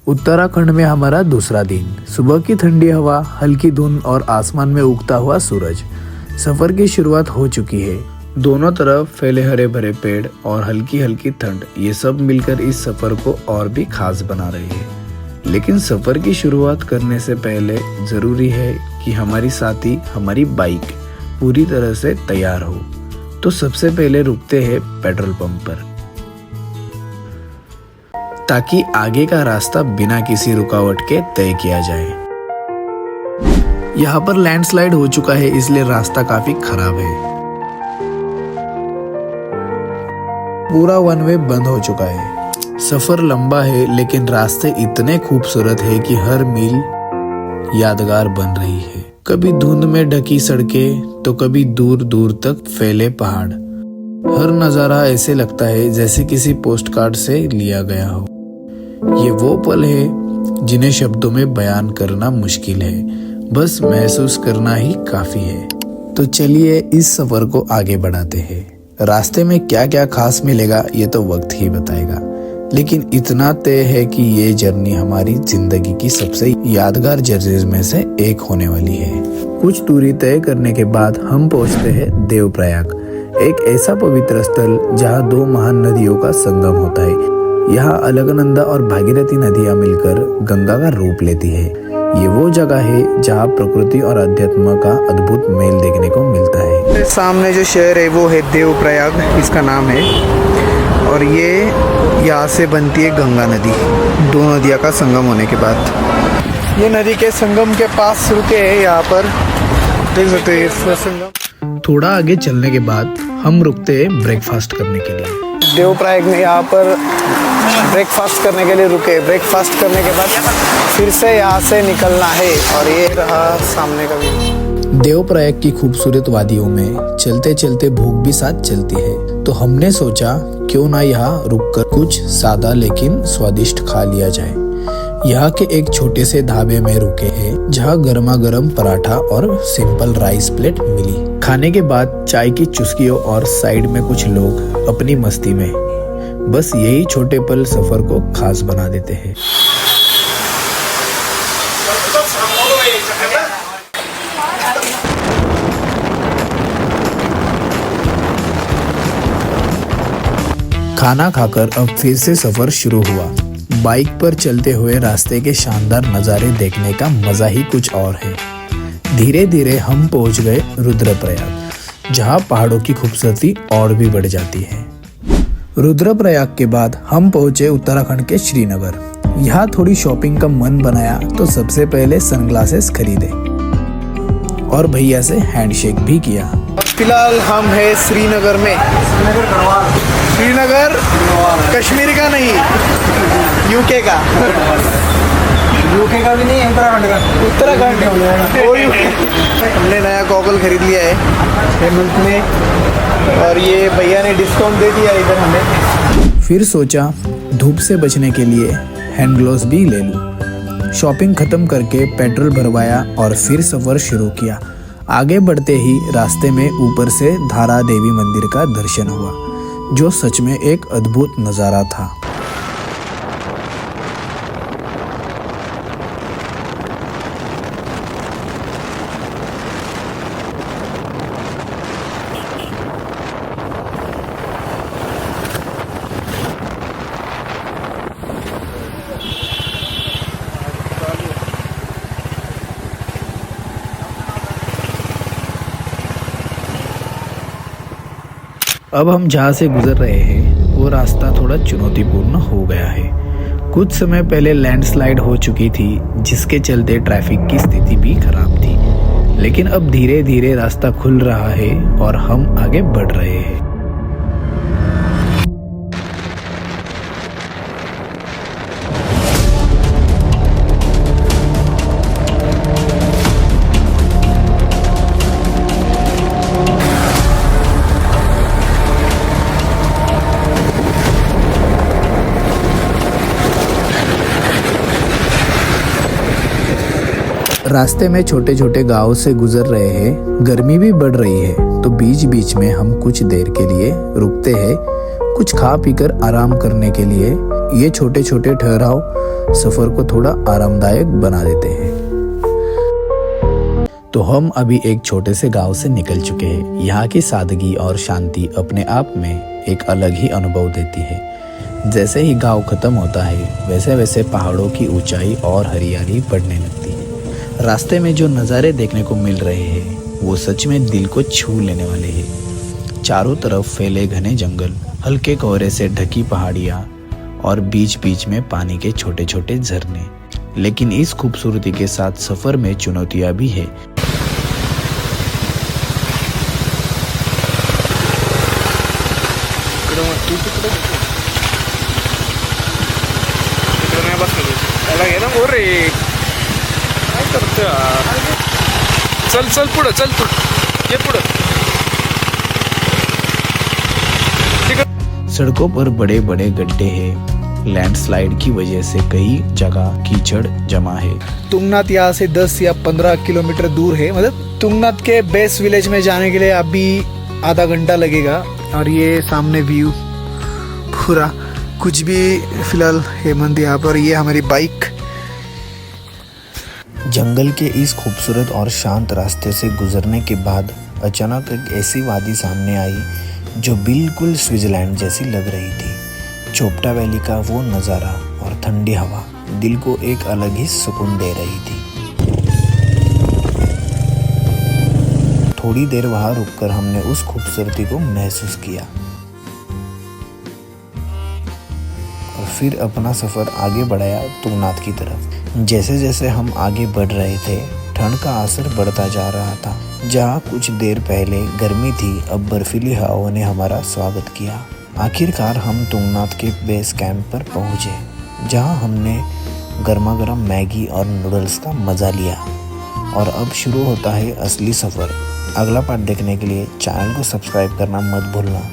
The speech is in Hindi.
उत्तराखंड में हमारा दूसरा दिन। सुबह की ठंडी हवा, हल्की धुंध और आसमान में उगता हुआ सूरज। सफर की शुरुआत हो चुकी है। दोनों तरफ फैले हरे भरे पेड़ और हल्की हल्की ठंड, ये सब मिलकर इस सफर को और भी खास बना रहे हैं। लेकिन सफर की शुरुआत करने से पहले जरूरी है कि हमारी साथी, हमारी बाइक पूरी तरह से तैयार हो। तो सबसे पहले रुकते हैं पेट्रोल पंप पर, ताकि आगे का रास्ता बिना किसी रुकावट के तय किया जाए। यहाँ पर लैंडस्लाइड हो चुका है, इसलिए रास्ता काफी खराब है। पूरा वन वे बंद हो चुका है। सफर लंबा है, लेकिन रास्ते इतने खूबसूरत है कि हर मील यादगार बन रही है। कभी धुंध में ढकी सड़कें, तो कभी दूर दूर तक फैले पहाड़। हर नजारा ऐसे लगता है जैसे किसी पोस्टकार्ड से लिया गया हो। ये वो पल है जिन्हें शब्दों में बयान करना मुश्किल है, बस महसूस करना ही काफी है। तो चलिए इस सफर को आगे बढ़ाते हैं। रास्ते में क्या क्या खास मिलेगा ये तो वक्त ही बताएगा, लेकिन इतना तय है कि ये जर्नी हमारी जिंदगी की सबसे यादगार जर्नी में से एक होने वाली है। कुछ दूरी तय करने के बाद हम पहुंचते हैं देवप्रयाग, एक ऐसा पवित्र स्थल जहां दो महान नदियों का संगम होता है। यहाँ अलकनंदा और भागीरथी नदियाँ मिलकर गंगा का रूप लेती है। ये वो जगह है जहाँ प्रकृति और अध्यात्म का अद्भुत मेल देखने को मिलता है। सामने जो शहर है वो है देवप्रयाग, इसका नाम है। और ये यहाँ से बनती है गंगा नदी, दो नदियों का संगम होने के बाद। ये नदी के संगम के पास रुके हैं, यहाँ पर देख सकते हैं इसका संगम। थोड़ा आगे चलने के बाद हम रुकते हैं ब्रेकफास्ट करने के लिए। देवप्रयाग में यहाँ पर ब्रेकफास्ट करने के लिए रुके। ब्रेकफास्ट करने के बाद फिर से यहाँ से निकलना है। और ये रहा सामने का व्यू। देवप्रयाग की खूबसूरत वादियों में चलते चलते भूख भी साथ चलती है, तो हमने सोचा क्यों ना यहाँ रुककर कुछ सादा लेकिन स्वादिष्ट खा लिया जाए। यहाँ के एक छोटे से ढाबे में रुके हैं, जहाँ गर्मा गर्म पराठा और सिंपल राइस प्लेट मिली। खाने के बाद चाय की चुस्कियों और साइड में कुछ लोग अपनी मस्ती में। बस यही छोटे पल सफर को खास बना देते हैं। खाना खाकर अब फिर से सफर शुरू हुआ। बाइक पर चलते हुए रास्ते के शानदार नज़ारे देखने का मजा ही कुछ और है। धीरे धीरे हम पहुंच गए रुद्रप्रयाग, जहां पहाड़ों की खूबसूरती और भी बढ़ जाती है। रुद्रप्रयाग के बाद हम पहुंचे उत्तराखंड के श्रीनगर। यहाँ थोड़ी शॉपिंग का मन बनाया, तो सबसे पहले सनग्लासेस खरीदे और भैया से हैंडशेक भी किया। फिलहाल हम है श्रीनगर में। श्रीनगर कश्मीर का नहीं, यूके का। यूके का भी नहीं, उत्तराखंड का। उत्तराखंड हमने नया गॉगल खरीद लिया है हेमंत में, और ये भैया ने डिस्काउंट दे दिया इधर हमें। फिर सोचा धूप से बचने के लिए हैंड ग्लोव्स भी ले लूं। शॉपिंग खत्म करके पेट्रोल भरवाया और फिर सफर शुरू किया। आगे बढ़ते ही रास्ते में ऊपर से धारा देवी मंदिर का दर्शन हुआ, जो सच में एक अद्भुत नज़ारा था। अब हम जहाँ से गुजर रहे हैं वो रास्ता थोड़ा चुनौतीपूर्ण हो गया है। कुछ समय पहले लैंडस्लाइड हो चुकी थी, जिसके चलते ट्रैफिक की स्थिति भी खराब थी। लेकिन अब धीरे धीरे रास्ता खुल रहा है और हम आगे बढ़ रहे हैं। रास्ते में छोटे छोटे गांव से गुजर रहे हैं। गर्मी भी बढ़ रही है, तो बीच बीच में हम कुछ देर के लिए रुकते हैं, कुछ खा पीकर आराम करने के लिए। ये छोटे छोटे ठहराव सफर को थोड़ा आरामदायक बना देते हैं। तो हम अभी एक छोटे से गांव से निकल चुके हैं। यहाँ की सादगी और शांति अपने आप में एक अलग ही अनुभव देती है। जैसे ही गांव खत्म होता है वैसे वैसे पहाड़ों की ऊंचाई और हरियाली बढ़ने लगती है। रास्ते में जो नज़ारे देखने को मिल रहे हैं वो सच में दिल को छू लेने वाले हैं। चारों तरफ फैले घने जंगल, हल्के कोहरे से ढकी पहाड़ियाँ और बीच बीच में पानी के छोटे छोटे झरने। लेकिन इस खूबसूरती के साथ सफर में चुनौतियाँ भी है। चल चल पुढं चल तू ये पुढं। सड़कों पर बड़े बड़े गड्ढे हैं। लैंडस्लाइड की वजह से कई जगह कीचड़ जमा है। तुंगनाथ यहाँ से 10 या 15 किलोमीटर दूर है। मतलब तुंगनाथ के बेस विलेज में जाने के लिए अभी आधा घंटा लगेगा। और ये सामने व्यू पूरा कुछ भी फिलहाल हेमंत यहाँ पर। ये हमारी बाइक। जंगल के इस खूबसूरत और शांत रास्ते से गुजरने के बाद अचानक एक ऐसी वादी सामने आई जो बिल्कुल स्विट्जरलैंड जैसी लग रही थी। चोपटा वैली का वो नज़ारा और ठंडी हवा दिल को एक अलग ही सुकून दे रही थी। थोड़ी देर वहाँ रुककर हमने उस खूबसूरती को महसूस किया और फिर अपना सफ़र आगे बढ़ाया तुंगनाथ की तरफ। जैसे जैसे हम आगे बढ़ रहे थे ठंड का असर बढ़ता जा रहा था। जहाँ कुछ देर पहले गर्मी थी अब बर्फीली हवाओं ने हमारा स्वागत किया। आखिरकार हम तुंगनाथ के बेस कैंप पर पहुँचे, जहाँ हमने गर्मा गर्म मैगी और नूडल्स का मज़ा लिया। और अब शुरू होता है असली सफ़र। अगला पार्ट देखने के लिए चैनल को सब्सक्राइब करना मत भूलना।